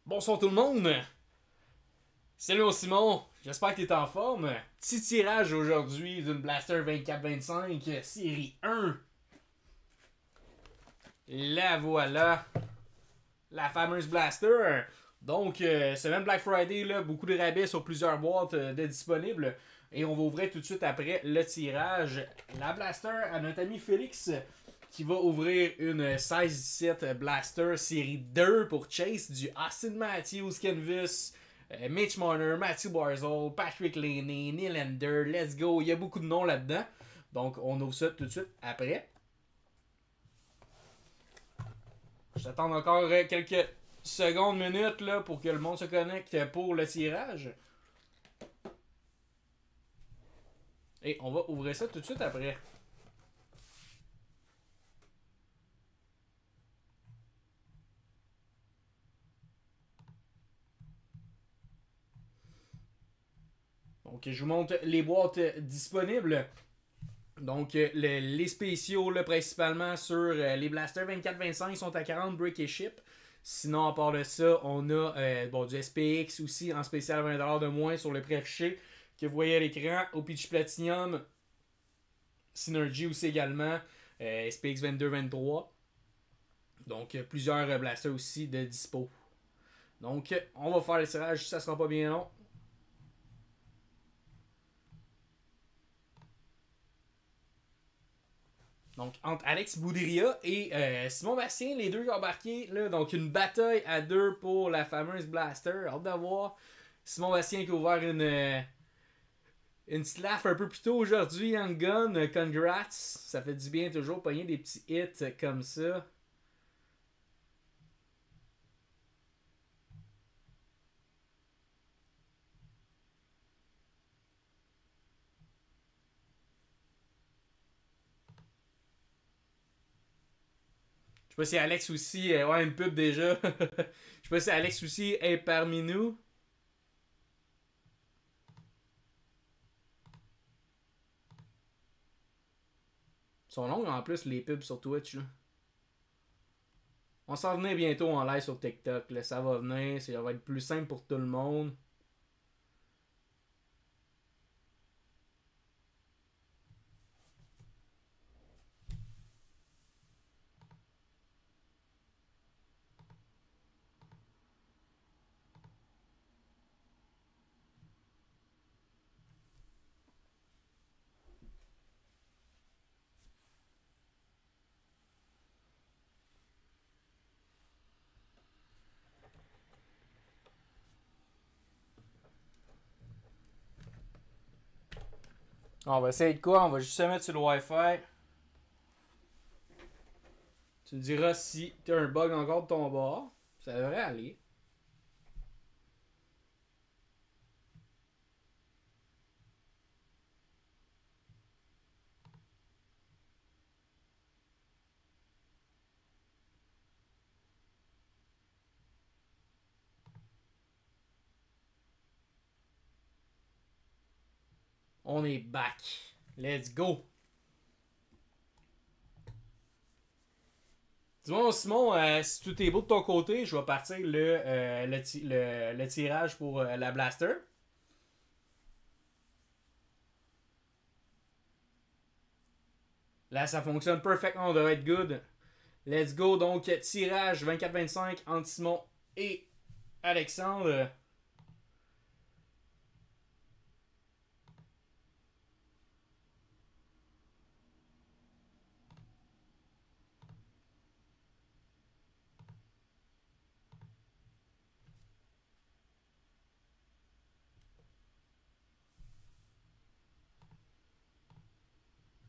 Bonsoir tout le monde! Salut mon Simon, j'espère que tu es en forme. Petit tirage aujourd'hui d'une Blaster 24-25 série 1. La voilà, la fameuse Blaster. Donc, semaine Black Friday, là, beaucoup de rabais sur plusieurs boîtes de disponibles. Et on va ouvrir tout de suite après le tirage. La Blaster à notre ami Félix qui va ouvrir une 16-17 Blaster série 2 pour Chase du Austin Matthews Canvas. Mitch Marner, Matthew Barzal, Patrick Laney, Nylander, let's go. Il y a beaucoup de noms là-dedans. Donc, on ouvre ça tout de suite après. J'attends encore quelques secondes, minutes là, pour que le monde se connecte pour le tirage. Et on va ouvrir ça tout de suite après. Donc, je vous montre les boîtes disponibles. Donc, les spéciaux, là, principalement sur les Blasters 24-25 sont à 40 brick et ship. Sinon, à part de ça, on a du SPX aussi en spécial à 20$ de moins sur le prix affiché que vous voyez à l'écran. Au Pitch Platinum, Synergy aussi également, SPX 22-23. Donc, plusieurs blasters aussi de dispo. Donc, on va faire le tirage, ça sera pas bien long. Donc, entre Alex Boudria et Simon Bastien, les deux qui ont embarqué. Là, donc, une bataille à deux pour la fameuse Blaster. Hâte de voir. Simon Bastien qui a ouvert une slaff un peu plus tôt aujourd'hui. Young Gun, congrats. Ça fait du bien toujours, pogner des petits hits comme ça. Je sais pas si Alex aussi. Ouais, une pub déjà. Je sais pas si Alex aussi est parmi nous. Ils sont longues en plus, les pubs sur Twitch. Là. On s'en venait bientôt en live sur TikTok. Là. Ça va venir. Ça va être plus simple pour tout le monde. On va essayer de quoi? On va juste se mettre sur le Wi-Fi. Tu me diras si tu as un bug encore de ton bord. Ça devrait aller. On est back. Let's go. Dis-moi, Simon, si tout est beau de ton côté, je vais partir le tirage pour la Blaster. Là, ça fonctionne parfaitement, on devrait être good. Let's go, donc tirage 24-25 entre Simon et Alexandre.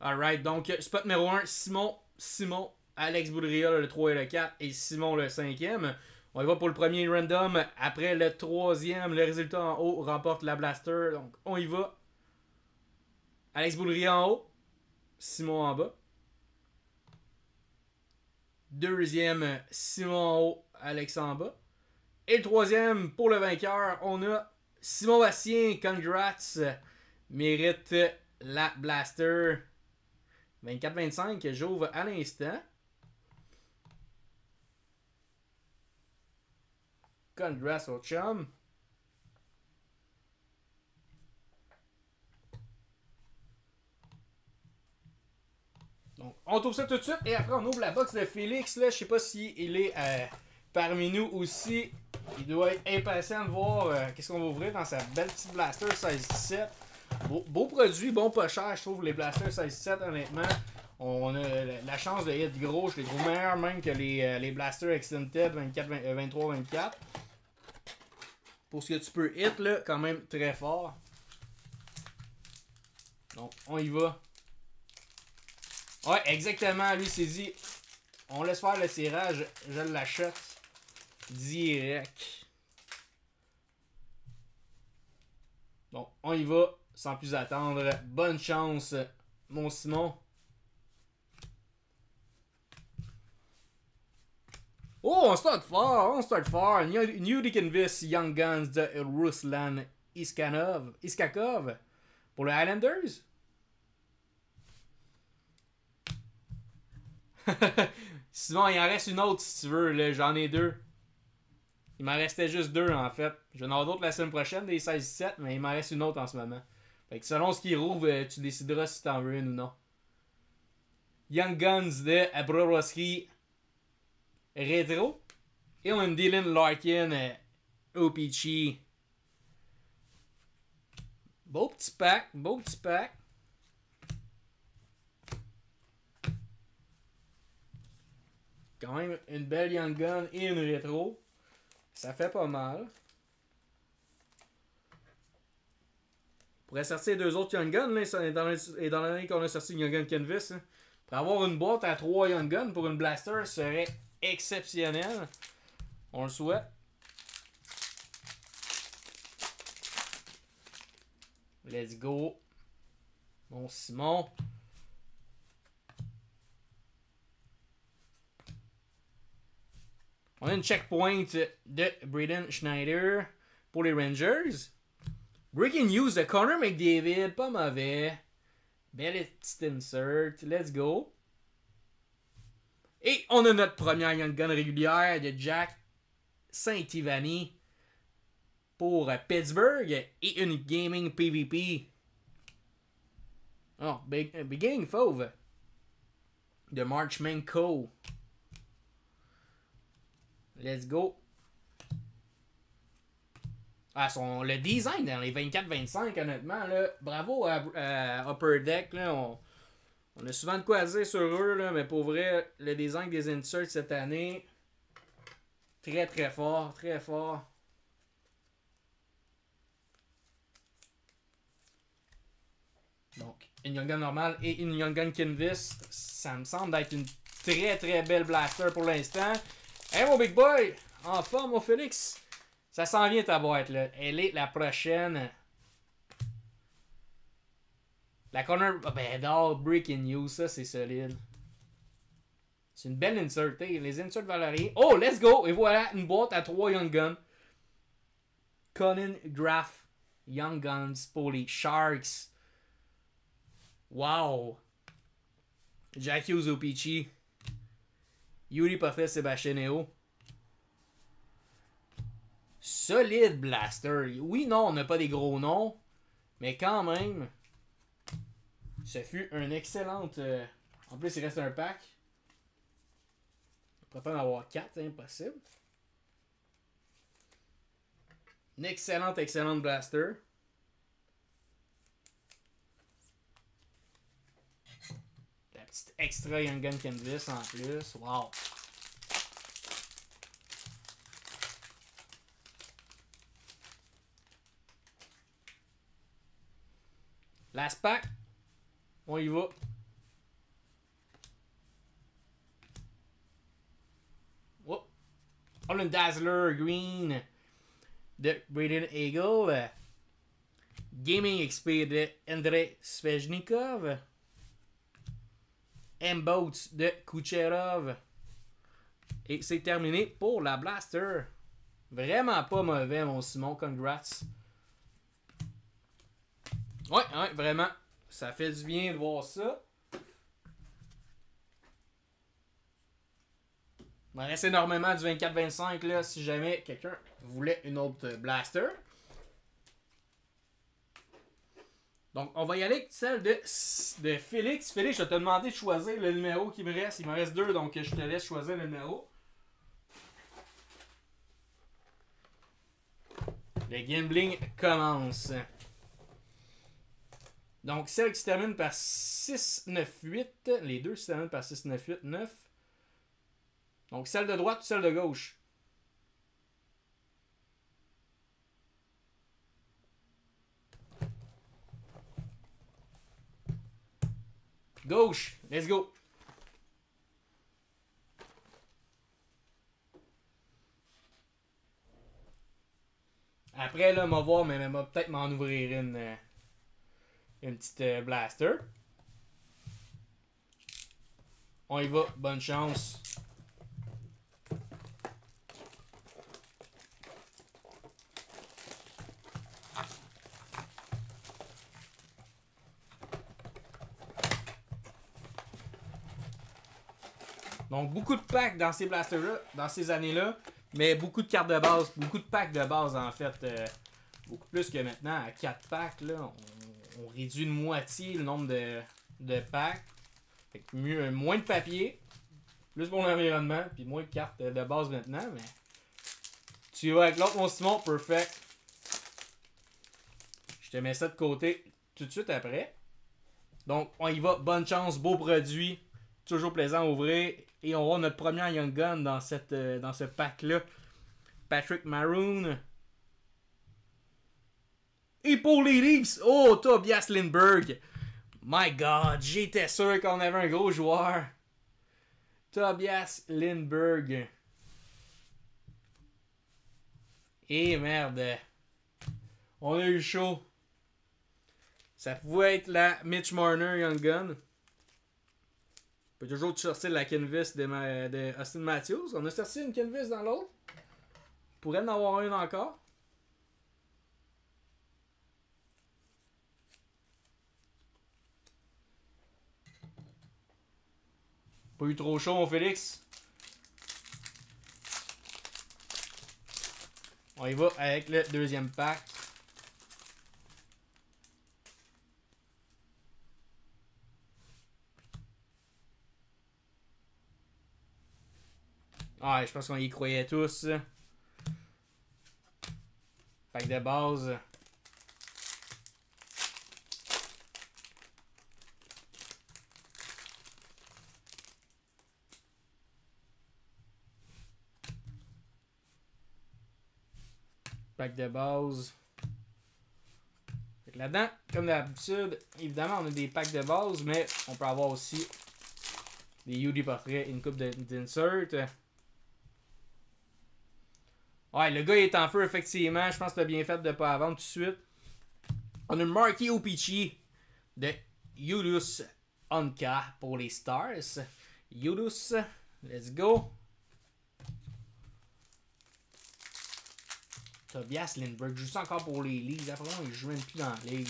Alright, donc spot numéro 1, Simon, Alex Boudria, le 3 et le 4, et Simon le 5e. On y va pour le premier random. Après le troisième, le résultat en haut remporte la Blaster. Donc on y va. Alex Boudria en haut, Simon en bas. Deuxième, Simon en haut, Alex en bas. Et le troisième, pour le vainqueur, on a Simon Bastien. Congrats. Mérite la Blaster. 24-25, j'ouvre à l'instant. Congrats au chum. Donc, on trouve ça tout de suite et après on ouvre la box de Félix. Là, je sais pas si il est parmi nous aussi. Il doit être impatient de voir qu'est-ce qu'on va ouvrir dans sa belle petite blaster 16-17. Beau produit, bon pas cher, je trouve les blasters 16-17 honnêtement. On a la chance de hit gros, je les trouve meilleurs même que les blasters extended 23-24. Pour ce que tu peux hit là, quand même très fort. Donc on y va. Ouais, exactement, lui s'est dit, on laisse faire le tirage, je l'achète direct. Bon, on y va, sans plus attendre. Bonne chance, mon Simon. Oh, on start fort. New Canvas Young Guns de Ruslan Iskakov pour les Highlanders. Sinon, il en reste une autre si tu veux. J'en ai deux. Il m'en restait juste deux en fait. Je vais en avoir d'autres la semaine prochaine, des 16-17, mais il m'en reste une autre en ce moment. Fait que selon ce qu'il rouvre, tu décideras si t'en veux une ou non. Young Guns de Bobrovsky Rétro. Et on a une Dylan Larkin OPG. Beau petit pack. Quand même une belle Young Gun et une rétro. Ça fait pas mal. On pourrait sortir deux autres Young Guns. Et dans l'année qu'on a sorti une Young Gun Canvas. Hein. Pour avoir une boîte à 3 Young Guns pour une Blaster serait exceptionnel. On le souhaite. Let's go. Bon Simon. On a une checkpoint de Braden Schneider pour les Rangers. Breaking news de Connor McDavid. Pas mauvais. Belle petite insert. Let's go. Et on a notre première Young Gun régulière de Jack Saint-Ivany pour Pittsburgh et une Gaming PvP. Oh, Beginning Fauve de Marchmenko. Let's go. Ah, le design dans les 24-25, honnêtement, là, bravo à Upper Deck. Là, on a souvent de quoi à dire sur eux, là, mais pour vrai, le design des inserts cette année, très très fort, très fort. Donc, une Young Gun normale et une Young Gun Canvas, ça me semble être une très très belle blaster pour l'instant. Hey mon big boy, en forme mon Félix, ça s'en vient ta boîte là, elle est la prochaine. La corner, ben d'or, breaking news, ça c'est solide. C'est une belle insert, les inserts valent rien. Oh, let's go, et voilà une boîte à 3 Young Guns. Colin Graff, Young Guns pour les Sharks. Wow. Jack Hughes Opichi. Yuri Parfait Sebastianeo. Solide blaster. Oui, non, on n'a pas des gros noms. Mais quand même. Ce fut un excellente. En plus, il reste un pack. On pourrait pas en avoir 4, impossible. Une excellente blaster. La petite extra Young Gun Canvas en plus. Wow. Last pack. On y va. Oh. On a une Dazzler Green de Braden Eagle. Gaming XP de Andrei Svechnikov. M-Boats de Kucherov. Et c'est terminé pour la Blaster. Vraiment pas mauvais, mon Simon. Congrats. Ouais, vraiment. Ça fait du bien de voir ça. Il m'en reste énormément du 24-25 là, si jamais quelqu'un voulait une autre blaster. Donc, on va y aller avec celle de Félix. Félix, je vais te demander de choisir le numéro qui me reste. Il me reste 2, donc je te laisse choisir le numéro. Le gambling commence. Donc, celle qui se termine par 6-9-8. Les deux se terminent par 6-9-8-9. Donc, celle de droite ou celle de gauche? Gauche. Let's go. Après, là, on va voir, mais on va peut-être m'en ouvrir une petite blaster. On y va. Bonne chance. Donc, beaucoup de packs dans ces blasters-là, dans ces années-là, mais beaucoup de cartes de base, beaucoup de packs de base en fait. Beaucoup plus que maintenant, à 4 packs, là, on réduit de moitié le nombre de packs. Fait que moins de papier, plus pour l'environnement, puis moins de cartes de base maintenant, mais tu vas avec l'autre, mon Simon, perfect. Je te mets ça de côté tout de suite après. Donc, on y va, bonne chance, beau produit, toujours plaisant à ouvrir. Et on va avoir notre premier Young Gun dans ce pack-là. Patrick Maroon. Et pour les Leafs, oh, Tobias Lindbergh. My God, j'étais sûr qu'on avait un gros joueur. Tobias Lindbergh. Et merde. On a eu chaud. Ça pouvait être la Mitch Marner Young Gun. On peut toujours sortir la canvas de Austin Matthews. On a sorti une canvas dans l'autre. On pourrait en avoir une encore. Pas eu trop chaud, mon Félix. On y va avec le deuxième pack. Ah, je pense qu'on y croyait tous. Pack de base. Pack de base. Là-dedans, comme d'habitude, évidemment, on a des packs de base, mais on peut avoir aussi des UD portraits et une coupe d'insert. Ouais, le gars est en feu, effectivement. Je pense que t'as bien fait de ne pas la vendre tout de suite. On a Marky Opichi de Julius Onka pour les Stars. Julius, let's go. Tobias Lindbergh, juste encore pour les ligues. Après, il joue même plus dans la ligue.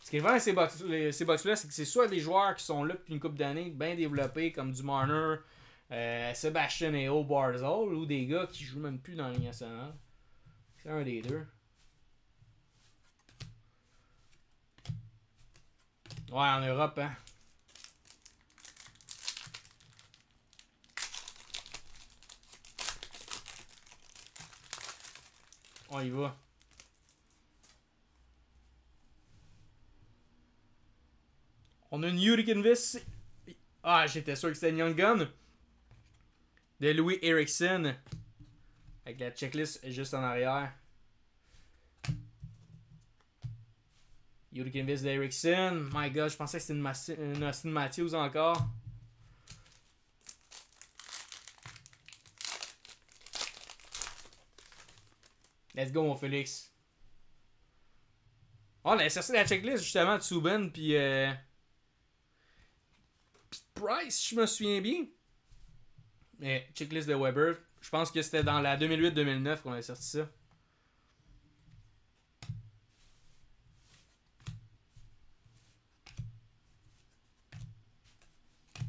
Ce qui est vrai, ces box-là, c'est que c'est soit des joueurs qui sont là depuis une couple d'années, bien développés, comme du Marner, Sebastian et O. Barzal, ou des gars qui jouent même plus dans la Ligue nationale. C'est un des deux. Ouais, en Europe, hein. On y va. On a une Hurricane Vis. Ah, j'étais sûr que c'était une Young Gun. De Louis Eriksson. Avec la checklist juste en arrière. Hurricane Vis d'Eriksson. My God, je pensais que c'était une Austin Matthews encore. Let's go, mon Félix. On a sorti la checklist justement de Subban puis Price, je me souviens bien. Mais checklist de Weber, je pense que c'était dans la 2008-2009 qu'on a sorti ça.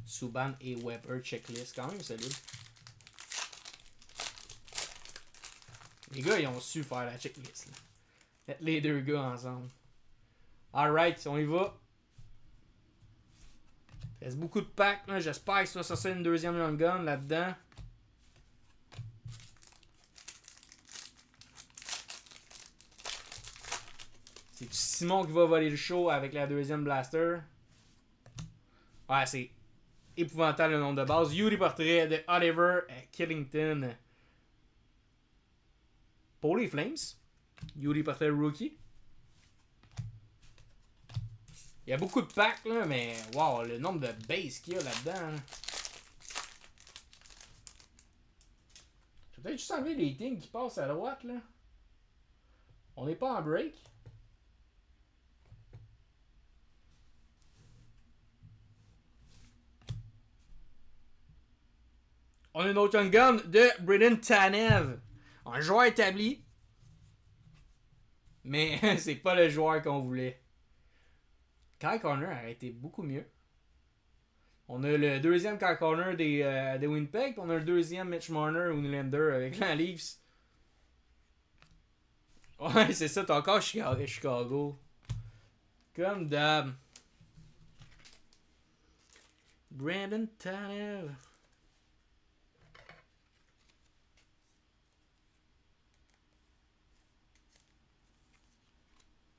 Subban et Weber checklist. Quand même solide. Les gars, ils ont su faire la checklist. Là. Mettre les deux gars ensemble. Alright, on y va. Il reste beaucoup de packs. J'espère que ça va sortir une deuxième Young Gun là-dedans. C'est Simon qui va voler le show avec la deuxième blaster. Ouais, c'est épouvantable le nombre de bases. Yuri portrait de Oliver Killington. Pour les Flames. Yuri portrait rookie. Il y a beaucoup de packs là, mais wow, le nombre de bases qu'il y a là-dedans. Là. Je vais peut-être juste enlever les things qui passent à droite là. On n'est pas en break. On a une autre Young Gun de Brendan Tanev. Un joueur établi. Mais c'est pas le joueur qu'on voulait. Kyle Connor a été beaucoup mieux. On a le deuxième Kyle Connor des Winnipeg. On a le deuxième Mitch Marner ou Nylander avec la Leafs. Ouais, c'est ça. T'as encore Chicago. Comme d'hab. Brendan Tanev.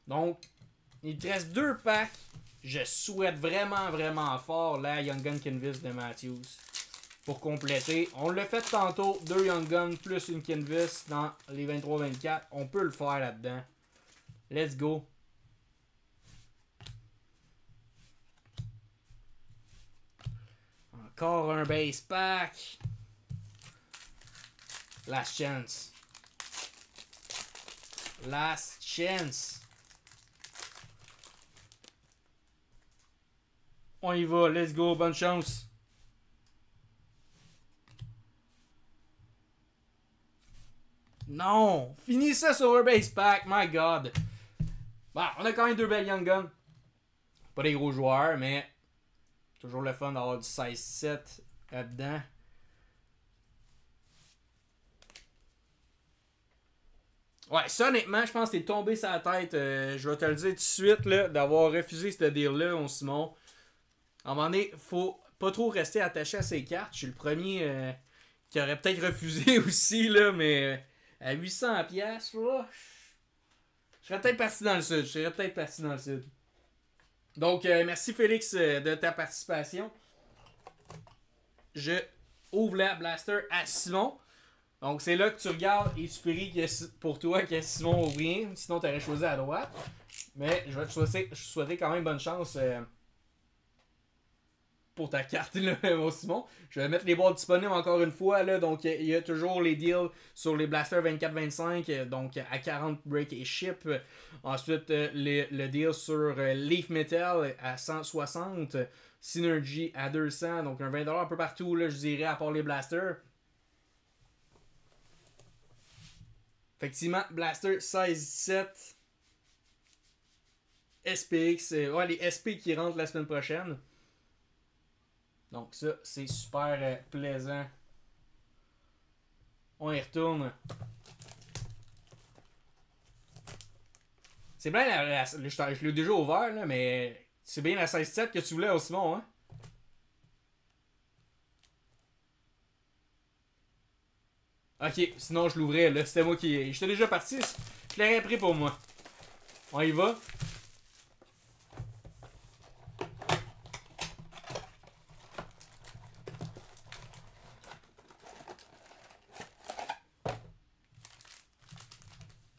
Donc, il te reste 2 packs. Je souhaite vraiment, vraiment fort la Young Gun Canvas de Matthews. Pour compléter. On l'a fait tantôt. 2 Young Gun plus une Canvas dans les 23-24. On peut le faire là-dedans. Let's go. Encore un base pack. Last chance. Last chance. On y va, let's go, bonne chance. Non, finis ça sur un base pack, my god. Bon, on a quand même 2 belles Young Guns. Pas des gros joueurs, mais toujours le fun d'avoir du 16-7 là-dedans. Ouais, ça honnêtement, je pense que t'es tombé sur la tête. Je vais te le dire tout de suite, là, d'avoir refusé ce deal-là, on Simon. À un moment donné, faut pas trop rester attaché à ses cartes. Je suis le premier qui aurait peut-être refusé aussi, là, mais à 800$, je serais peut-être parti dans le sud. Donc, merci Félix de ta participation. Je ouvre la blaster à Simon. Donc, c'est là que tu regardes et tu pries pour toi que Simon ouvre rien. Sinon, tu aurais choisi à droite. Mais je vais te souhaiter quand même bonne chance pour ta carte, là, mon Simon. Je vais mettre les boîtes disponibles encore une fois. Là, donc, il y a toujours les deals sur les blasters 24-25. Donc, à 40 break et ship. Ensuite, le deal sur Leaf Metal à 160. Synergy à 200. Donc, un 20$ un peu partout, là, je dirais, à part les blasters. Effectivement, Blaster 16-17. SPX. Ouais, les SP qui rentrent la semaine prochaine. Donc ça, c'est super plaisant. On y retourne. C'est bien je l'ai déjà ouvert, là, mais c'est bien la 16-7 que tu voulais au Simon, hein? Ok, sinon je l'ouvrais, là. C'était moi qui... J'étais déjà parti. Je l'aurais pris pour moi. On y va.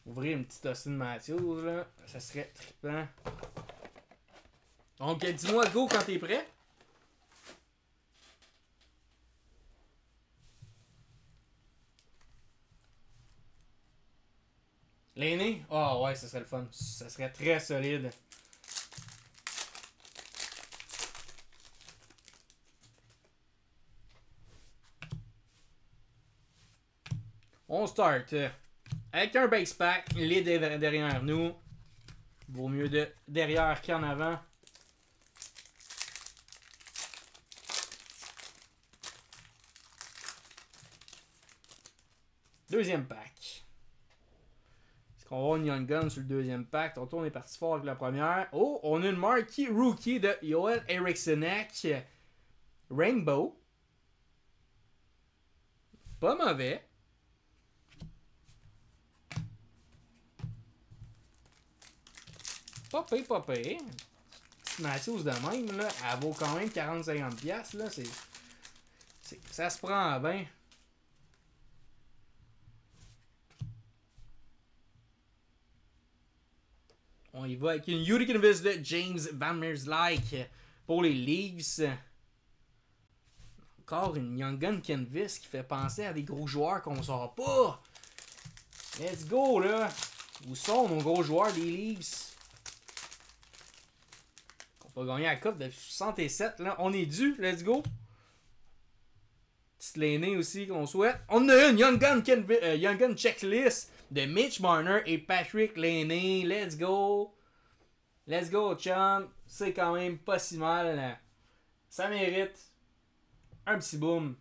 Ouvrir une petite Austin Matthews, là. Ça serait trippant. Donc, dis-moi go quand t'es prêt. L'aîné? Ah ouais, ça serait le fun. Ça serait très solide. On start avec un base pack. Les derrière nous. Vaut mieux de derrière qu'en avant. Deuxième pack. Est-ce qu'on va avoir une Young Gun sur le deuxième pack? Tantôt, on est parti fort avec la première. Oh, on a une marquee rookie de Joel Erikssonek. Rainbow. Pas mauvais. Pas pire, pas pire. Petite Matthews de même, là, elle vaut quand même 40-50$. Là, ça se prend bien. On y va avec une Unique Canvas de James Van Meerslyk pour les Leafs. Encore une Young Gun Canvas qui fait penser à des gros joueurs qu'on sort pas. Let's go, là. Où sont nos gros joueurs des Leafs? On va gagner la coupe de 67, là. On est dû, let's go. Petite Laney aussi qu'on souhaite. On a une Young Gun Checklist de Mitch Marner et Patrick Laney. Let's go. Let's go, chum. C'est quand même pas si mal, là. Ça mérite un petit boom.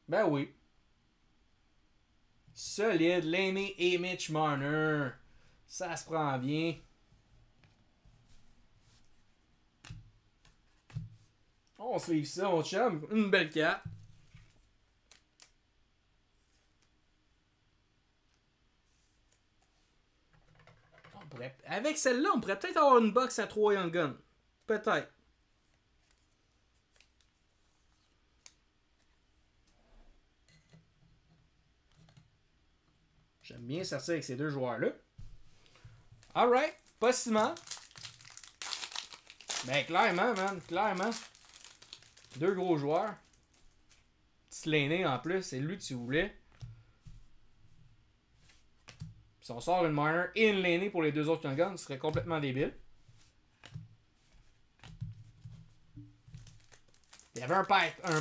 Ben oui. Solide. Laney et Mitch Marner. Ça se prend bien. On se livre ça, mon chum. Une belle carte. Avec celle-là, on pourrait peut-être avoir une box à 3 Young Guns. Peut-être. J'aime bien sortir avec ces deux joueurs-là. Alright. Pas si mal. Ben, clairement, man. Clairement. Deux gros joueurs. Petit Laney en plus. C'est lui que tu voulais. Si on sort une Marner et une Laney pour les deux autres Young Guns, ce serait complètement débile. Il y avait un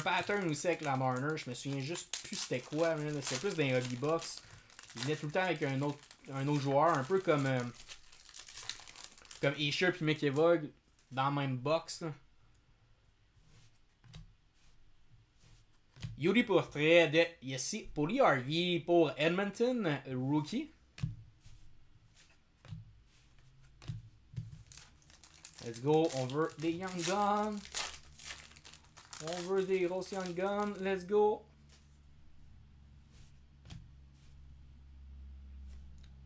pattern aussi avec la Marner. Je me souviens juste plus c'était quoi. C'était plus dans les Hobby Box. Il venait tout le temps avec un autre joueur. Un peu comme Escher et McEvoy dans la même box. Là. Yuri portrait de Yessi Puljujärvi pour Edmonton, rookie. Let's go, on veut des Young Guns. On veut des grosses Young Guns. Let's go.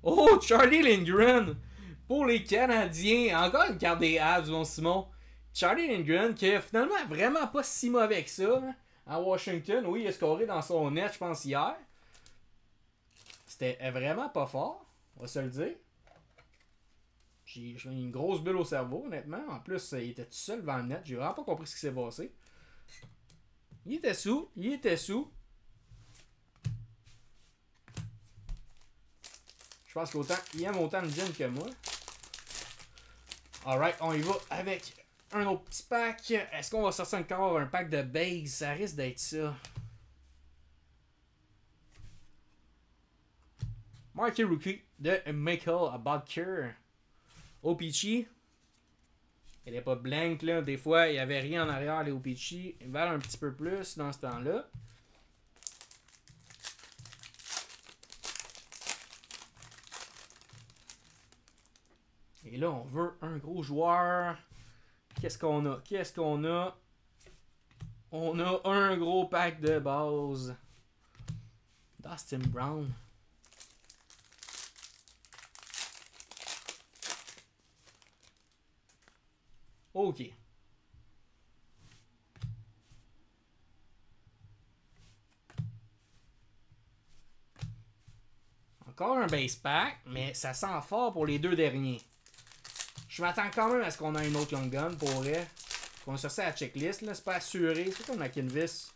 Oh, Charlie Lindgren pour les Canadiens. Encore une carte des Habs, mon Simon. Charlie Lindgren qui est finalement vraiment pas si mauvais que ça. Hein, à Washington. Oui, il a scoré dans son net, je pense, hier. C'était vraiment pas fort, on va se le dire. J'ai une grosse bulle au cerveau, honnêtement. En plus, il était tout seul devant le net. J'ai vraiment pas compris ce qui s'est passé. Il était sous. Il était sous. Je pense qu'il aime autant le gym que moi. Alright, on y va avec un autre petit pack. Est-ce qu'on va sortir encore un pack de base? Ça risque d'être ça. Marquee rookie de Michael Bodker. OPC. Elle n'est pas blank là. Des fois, il n'y avait rien en arrière, les OPC. Ils valent un petit peu plus dans ce temps-là. Et là, on veut un gros joueur. Qu'est-ce qu'on a? Qu'est-ce qu'on a? On a un gros pack de base. Dustin Brown. OK. Encore un base pack, mais ça sent fort pour les deux derniers. Je m'attends quand même à ce qu'on ait une autre Young Gun pour vrai. Qu'on a sorti à la checklist. C'est pas assuré. C'est comme la Canvas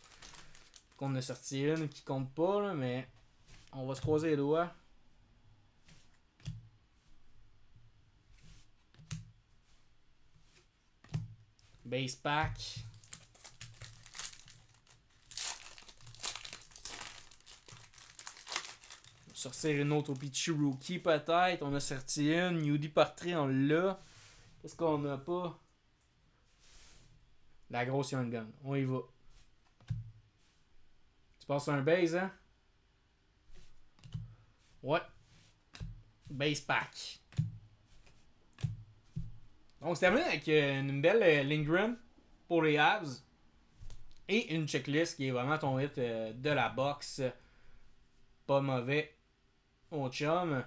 qu'on a sorti une qui compte pas, là, mais on va se croiser les doigts. Base pack. On va sortir une autre au Pichu Rookie peut-être. On a sorti une. Nudie Portrait, on l'a. Qu'est-ce qu'on n'a pas? La grosse Young Gun. On y va. Tu passes un base, hein? Ouais. Base pack. Donc, c'est terminé avec une belle Lindgren pour les Habs. Et une checklist qui est vraiment ton hit de la box. Pas mauvais. Mon chum.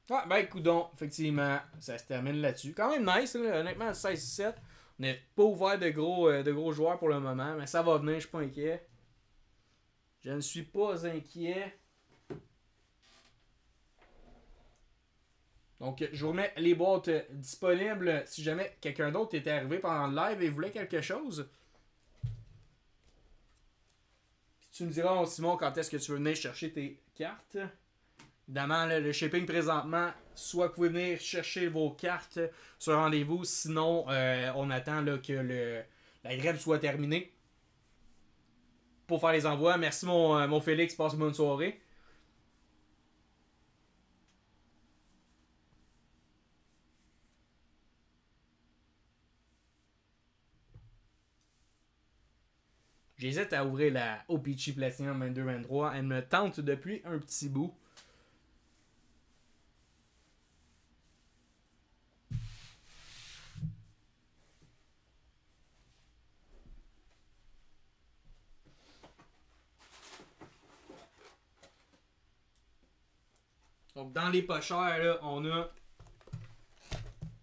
Ah, ben, coudon, effectivement, ça se termine là-dessus. Quand même nice, là, honnêtement, 16-7. On n'est pas ouvert de gros joueurs pour le moment, mais ça va venir, je suis pas inquiet. Je ne suis pas inquiet. Donc, je vous remets les boîtes disponibles si jamais quelqu'un d'autre était arrivé pendant le live et voulait quelque chose. Tu me diras, oh, Simon, quand est-ce que tu veux venir chercher tes cartes. Évidemment, là, le shipping présentement, soit que vous pouvez venir chercher vos cartes sur rendez-vous, sinon on attend là, que la grève soit terminée pour faire les envois. Merci mon Félix, passe une bonne soirée. J'hésite à ouvrir la OPC Platinum 22-23. Elle me tente depuis un petit bout. Donc, dans les pas chers, là, on a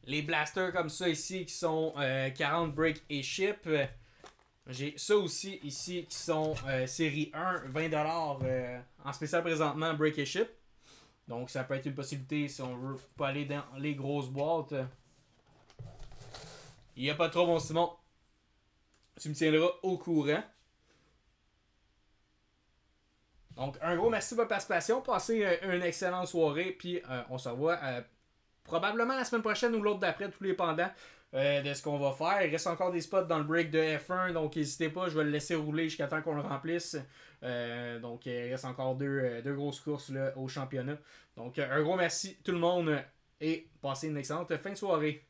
les blasters comme ça ici qui sont 40 break et ship. J'ai ça aussi ici qui sont série 1, 20$ en spécial présentement break et ship. Donc, ça peut être une possibilité si on veut pas aller dans les grosses boîtes. Il n'y a pas trop, mon Simon. Tu me tiendras au courant. Donc, un gros merci de votre participation. Passez une excellente soirée. Puis, on se revoit probablement la semaine prochaine ou l'autre d'après, tous les pendants de ce qu'on va faire. Il reste encore des spots dans le break de F1. Donc, n'hésitez pas. Je vais le laisser rouler jusqu'à temps qu'on le remplisse. Donc, il reste encore deux grosses courses là, au championnat. Donc, un gros merci tout le monde. Et passez une excellente fin de soirée.